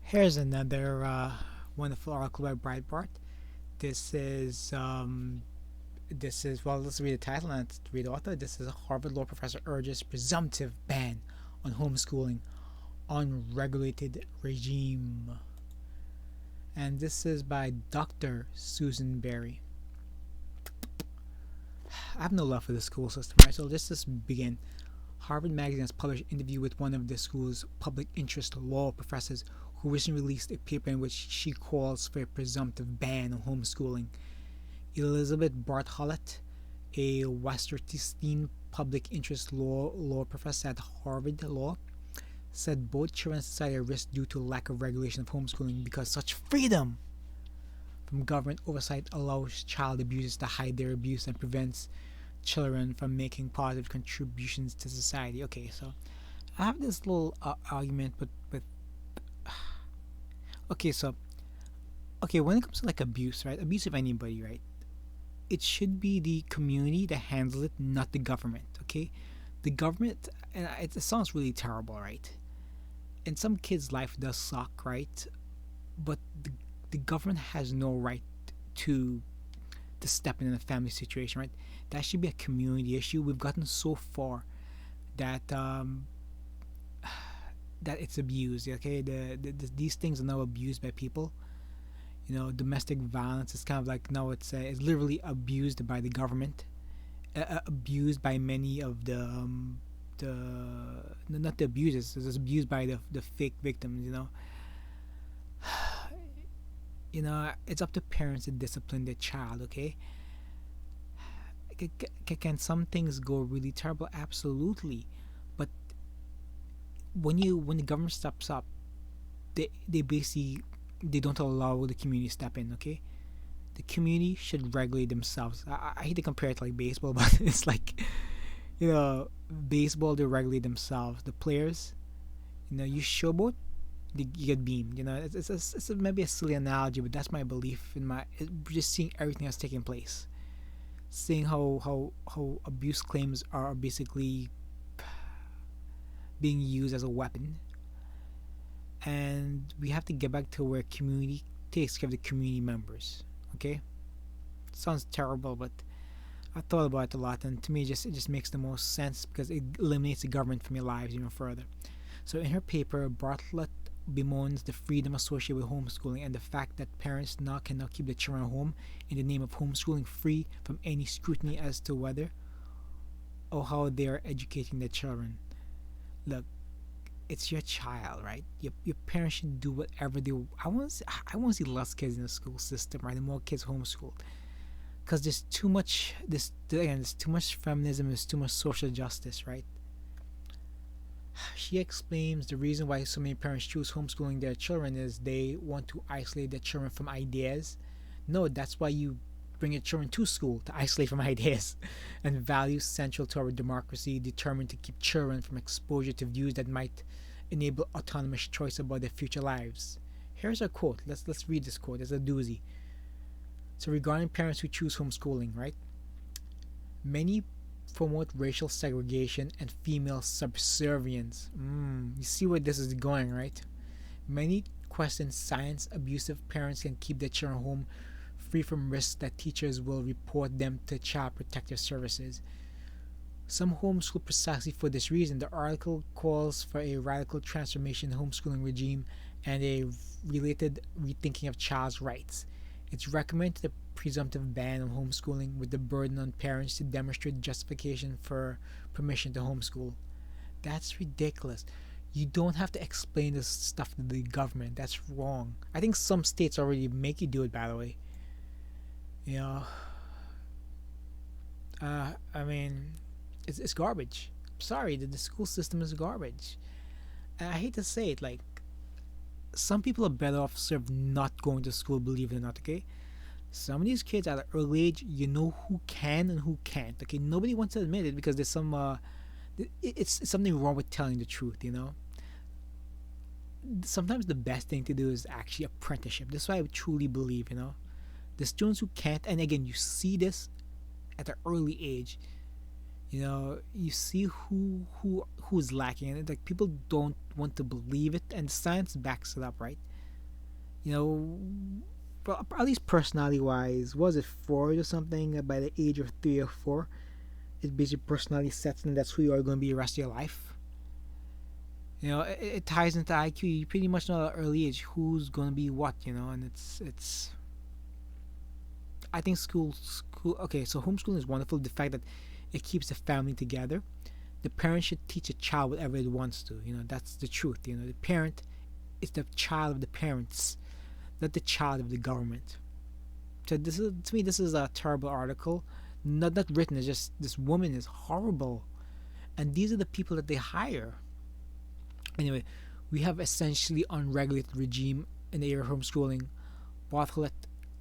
Here's another wonderful article by Breitbart. This is well. Let's read the title and let's read the author. This is a Harvard law professor urges presumptive ban on homeschooling, unregulated regime, and this is by Dr. Susan Berry. I have no love for the school system, right? So let's just begin. Harvard Magazine has published an interview with one of the school's public interest law professors who recently released a paper in which she calls for a presumptive ban on homeschooling. Elizabeth Bartholet, a Westerstein public interest law professor at Harvard Law, said both children and society are at risk due to lack of regulation of homeschooling because such freedom from government oversight allows child abusers to hide their abuse and prevents children from making positive contributions to society. Okay, so I have this little argument with okay, so okay, when it comes to like abuse, right? Abuse of anybody, right? It should be the community that handles it, not the government. Okay, the government, and it sounds really terrible, right? And some kids' life does suck, right? But the government has no right to step in a family situation, right? That should be a community issue. We've gotten so far that that it's abused. Okay, these things are now abused by people. Domestic violence is kind of like now it's literally abused by the government, abused by many of the no, not the abusers. It's abused by the fake victims. It's up to parents to discipline their child. Okay, can some things go really terrible? Absolutely, but when the government steps up, they basically they don't allow the community to step in. Okay, the community should regulate themselves. I hate to compare it to like baseball, but it's like baseball they regulate themselves. The players, you showboat, you get beamed. Maybe a silly analogy, but that's my belief in my just seeing everything that's taking place, seeing how abuse claims are basically being used as a weapon, and we have to get back to where community takes care of the community members. Okay, sounds terrible, but I thought about it a lot, and to me, it just makes the most sense because it eliminates the government from your lives even further. So, in her paper, Bartlett bemoans the freedom associated with homeschooling and the fact that parents now can now keep their children at home in the name of homeschooling, free from any scrutiny as to whether or how they are educating their children. Look, it's your child, right? Your parents should do whatever they. I want to see less kids in the school system, right? And more kids homeschooled, because there's too much. There's too much feminism. There's too much social justice, right? She explains the reason why so many parents choose homeschooling their children is they want to isolate their children from ideas. No, that's why you bring your children to school, to isolate from ideas and values central to our democracy, determined to keep children from exposure to views that might enable autonomous choice about their future lives. Here's a quote. Let's read this quote. It's a doozy. So regarding parents who choose homeschooling, right? Many promote racial segregation and female subservience. You see where this is going, right? Many question science abusive parents can keep their children home free from risks that teachers will report them to child protective services. Some homeschool precisely for this reason. The article calls for a radical transformation in the homeschooling regime and a related rethinking of child's rights. It's recommended a presumptive ban on homeschooling with the burden on parents to demonstrate justification for permission to homeschool. That's ridiculous. You don't have to explain this stuff to the government. That's wrong. I think some states already make you do it, by the way. You know, I mean, it's garbage. Sorry, the school system is garbage. And I hate to say it, like, some people are better off served not going to school, believe it or not, okay? Some of these kids at an early age, you know who can and who can't, okay? Nobody wants to admit it because there's it's something wrong with telling the truth. Sometimes the best thing to do is actually apprenticeship. That's why I truly believe. The students who can't, and again, you see this at an early age. You see who's lacking, and like people don't want to believe it, and science backs it up, right? You know, at least personality wise, was it 4 or something? By the age of 3 or 4, it basically personality sets in. That's who you are going to be the rest of your life. It ties into IQ. You pretty much know at an early age who's going to be what. And it's. I think school. Okay, so homeschooling is wonderful. The fact that it keeps the family together. The parent should teach a child whatever it wants to. That's the truth. The parent is the child of the parents, not the child of the government. So this is, to me, this is a terrible article. Not written. It's just this woman is horrible, and these are the people that they hire. Anyway, we have essentially unregulated regime in the area of homeschooling. Bartlett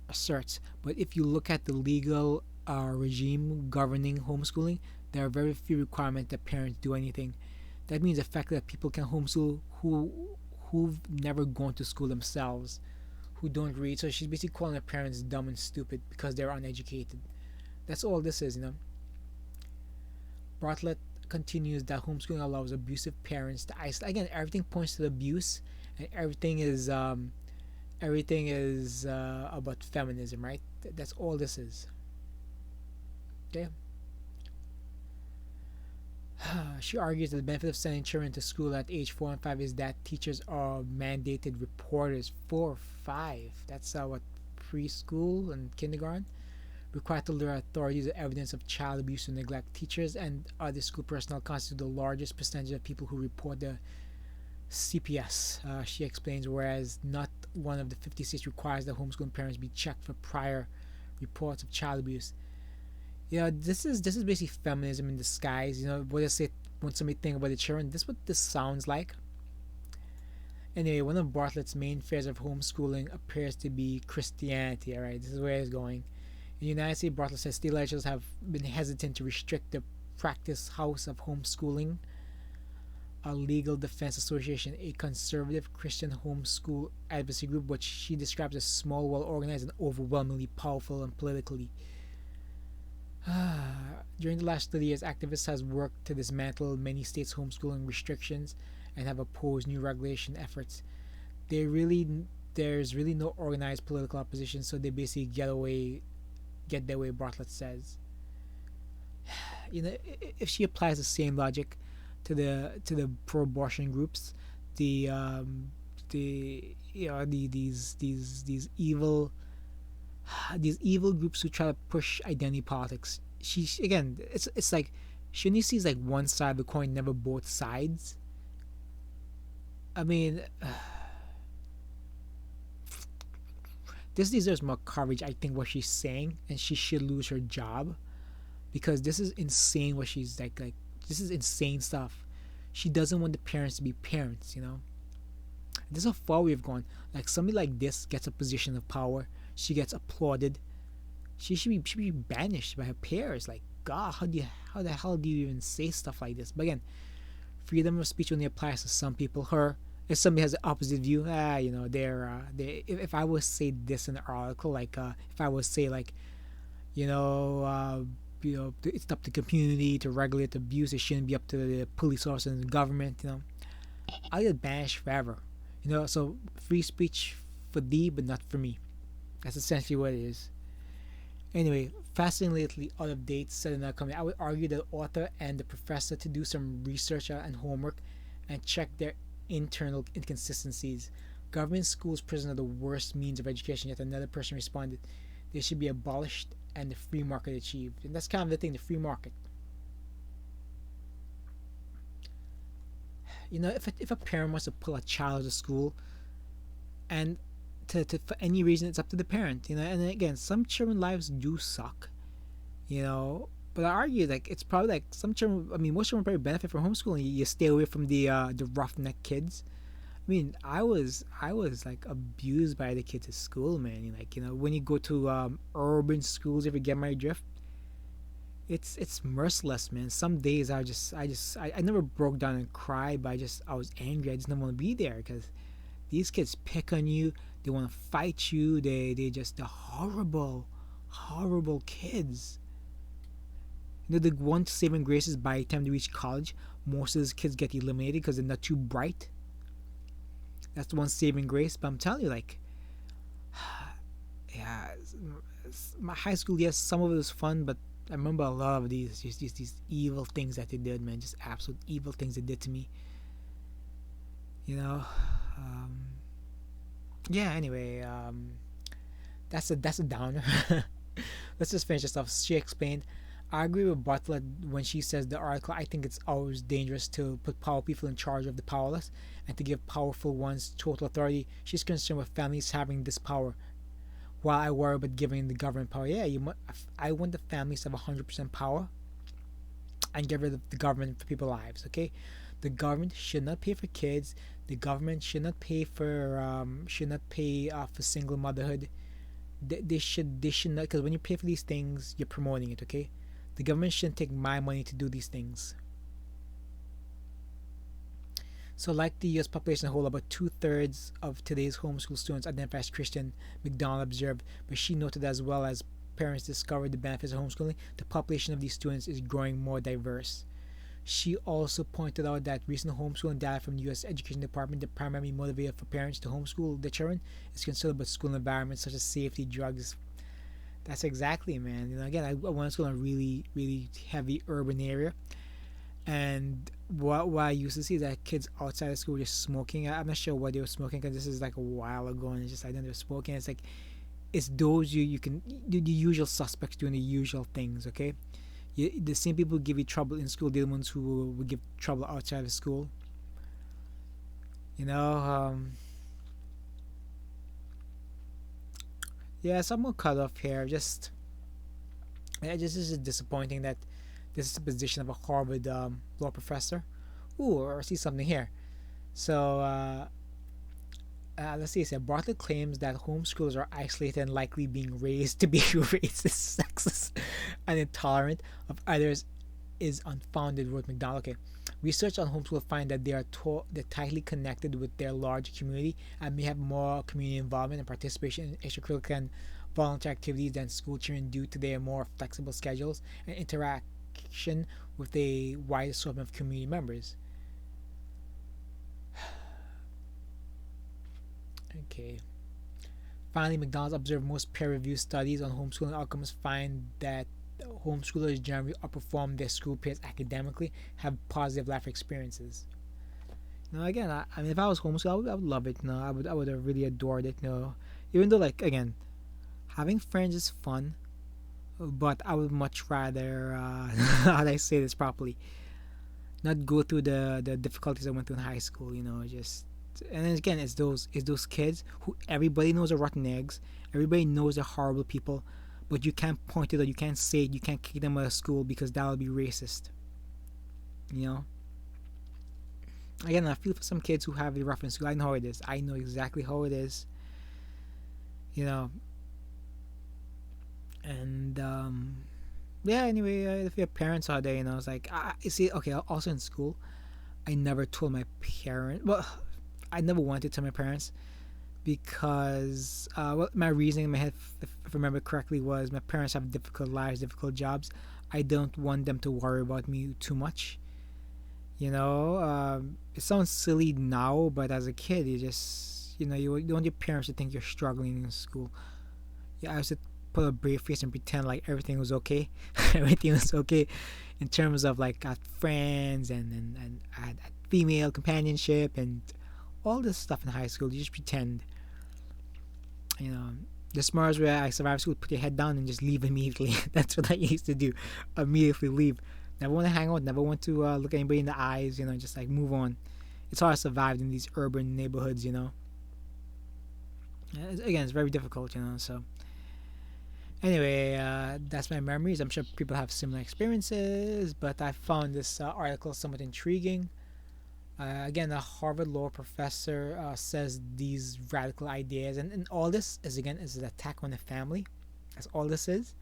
asserts, but if you look at the legal regime governing homeschooling, there are very few requirements that parents do anything. That means the fact that people can homeschool who've never gone to school themselves, who don't read. So she's basically calling her parents dumb and stupid because they're uneducated. That's all this is. Bartlett continues that homeschooling allows abusive parents to isolate. Again, everything points to the abuse, and everything is about feminism, right? That's all this is. Okay. She argues that the benefit of sending children to school at age 4 and 5 is that teachers are mandated reporters. 4 or 5. That's what, preschool and kindergarten, required to alert authorities of evidence of child abuse or neglect. Teachers and other school personnel constitute the largest percentage of people who report the CPS. She explains, whereas not one of the 50 states requires that homeschooling parents be checked for prior reports of child abuse. This is basically feminism in disguise. What I say when somebody think about the children. This is what this sounds like. Anyway, one of Bartlett's main fears of homeschooling appears to be Christianity. All right, this is where it's going. In the United States, Bartlett says state legislatures have been hesitant to restrict the practice house of homeschooling. A Legal Defense Association, a conservative Christian homeschool advocacy group, which she describes as small, well organized, and overwhelmingly powerful and politically. During the last 30 years, activists has worked to dismantle many states' homeschooling restrictions and have opposed new regulation efforts. There's really no organized political opposition, so they basically get their way. Bartlett says. If she applies the same logic to the pro-abortion groups, these evil groups who try to push identity politics. She again, it's like she only sees like one side of the coin, never both sides. I mean, this deserves more coverage. I think what she's saying, and she should lose her job because this is insane. What she's like this is insane stuff. She doesn't want the parents to be parents. This is how far we've gone. Like somebody like this gets a position of power. She gets applauded. She should be banished by her peers. Like, God, how the hell do you even say stuff like this? But again, freedom of speech only applies to some people. If somebody has the opposite view, if I would say this in the article, like if I would say like, it's up to the community to regulate abuse. It shouldn't be up to the police officers and the government. I'll get banished forever. So free speech for thee, but not for me. That's essentially what it is. Anyway, fascinatingly out of date, said in that comment, I would argue that the author and the professor to do some research and homework and check their internal inconsistencies. Government schools present the worst means of education, yet another person responded, they should be abolished and the free market achieved. And that's kind of the thing, the free market. If a parent wants to pull a child out of school, and to for any reason, it's up to the parent. And again, some children's lives do suck. But I argue like it's probably like some children. I mean, most children probably benefit from homeschooling. You stay away from the roughneck kids. I mean, I was like abused by the kids at school, man. When you go to urban schools, if you get my drift, it's merciless, man. Some days I never broke down and cried, but I was angry. I just didn't want to be there because these kids pick on you. They want to fight you. They're horrible kids. The one saving grace is by the time they reach college, most of those kids get eliminated because they're not too bright. That's the one saving grace. But I'm telling you, like, my high school, yes, some of it was fun, but I remember a lot of these evil things that they did, man. Just absolute evil things they did to me. You know. Um, yeah. Anyway, that's a downer. Let's just finish this off. She explained, I agree with Butler when she says the article. I think it's always dangerous to put power people in charge of the powerless and to give powerful ones total authority. She's concerned with families having this power, while I worry about giving the government power. Yeah, I want the families to have 100% power and get rid of the government for people's lives. Okay, the government should not pay for kids. The government should not pay for single motherhood. They should not, because when you pay for these things, you're promoting it. Okay, the government shouldn't take my money to do these things. So, like the U.S. population as a whole, about two-thirds of today's homeschool students identify as Christian, McDonald observed, but she noted as well as parents discovered the benefits of homeschooling, the population of these students is growing more diverse. She also pointed out that recent homeschooling data from the U.S. Education Department, the primary motivator for parents to homeschool their children, is concerned about school environments such as safety, drugs. That's exactly, man. Again, I went to school in a really, really heavy urban area, and what I used to see is that kids outside of school were just smoking. I'm not sure what they were smoking because this is like a while ago, and it's just I know they were smoking. It's like it's those you can the usual suspects doing the usual things. Okay, the same people who give you trouble in school, they're the ones who will give trouble outside of school. You know, yeah. So I'm gonna cut off here. Just is disappointing that this is the position of a Harvard law professor. Ooh, or I see something here. So let's see. It said Bartlett claims that homeschoolers are isolated and likely being raised to be racist, sexist, and intolerant of others is unfounded, wrote McDonald. Okay. Research on homeschool find that they're tightly connected with their large community and may have more community involvement and participation in extracurricular and volunteer activities than school children due to their more flexible schedules and interaction with a wide assortment of community members. Okay. Finally, McDonald's observed most peer-reviewed studies on homeschooling outcomes find that homeschoolers generally outperform their school peers academically, have positive life experiences. Again, I mean, if I was homeschooled, I would love it. I would have really adored it. Even though, like, again, having friends is fun, but I would much rather, how do I say this properly, not go through the difficulties I went through in high school. Just and then again, it's those kids who everybody knows are rotten eggs. Everybody knows they're horrible people, but you can't point it out, you can't say it, you can't kick them out of school because that would be racist. You know. Again, I feel for some kids who have it rough in school. I know how it is. I know exactly how it is. You know. And yeah. Anyway, if your parents are there, it's like you see. Okay. Also in school, I never told my parents. Well, I never wanted to tell my parents because my reasoning in my head, if I remember correctly, was my parents have difficult lives, difficult jobs. I don't want them to worry about me too much. It sounds silly now, but as a kid, you just you don't want your parents to think you're struggling in school. Yeah, I used to put a brave face and pretend like everything was okay. Everything was okay in terms of like I had friends and I had female companionship and all this stuff in high school. You just pretend. You know, the smartest way I survived school, put your head down and just leave immediately. That's what I used to do. Immediately leave. Never want to hang out. Never want to look anybody in the eyes. Just like move on. It's how I survived in these urban neighborhoods. Again, it's very difficult. So anyway, that's my memories. I'm sure people have similar experiences, but I found this article somewhat intriguing. Again, a Harvard law professor says these radical ideas, and all this is an attack on the family. That's all this is.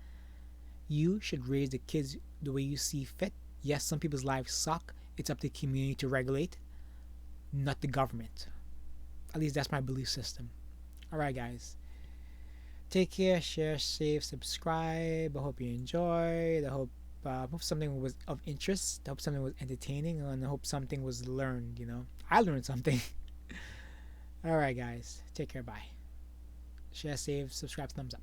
You should raise the kids the way you see fit. Yes, some people's lives suck. It's up to the community to regulate, not the government. At least that's my belief system. All right, guys. Take care, share, save, subscribe. I hope you enjoyed. I hope something was of interest. I hope something was entertaining, and I hope something was learned. I learned something. All right, guys. Take care. Bye. Share, save, subscribe, thumbs up.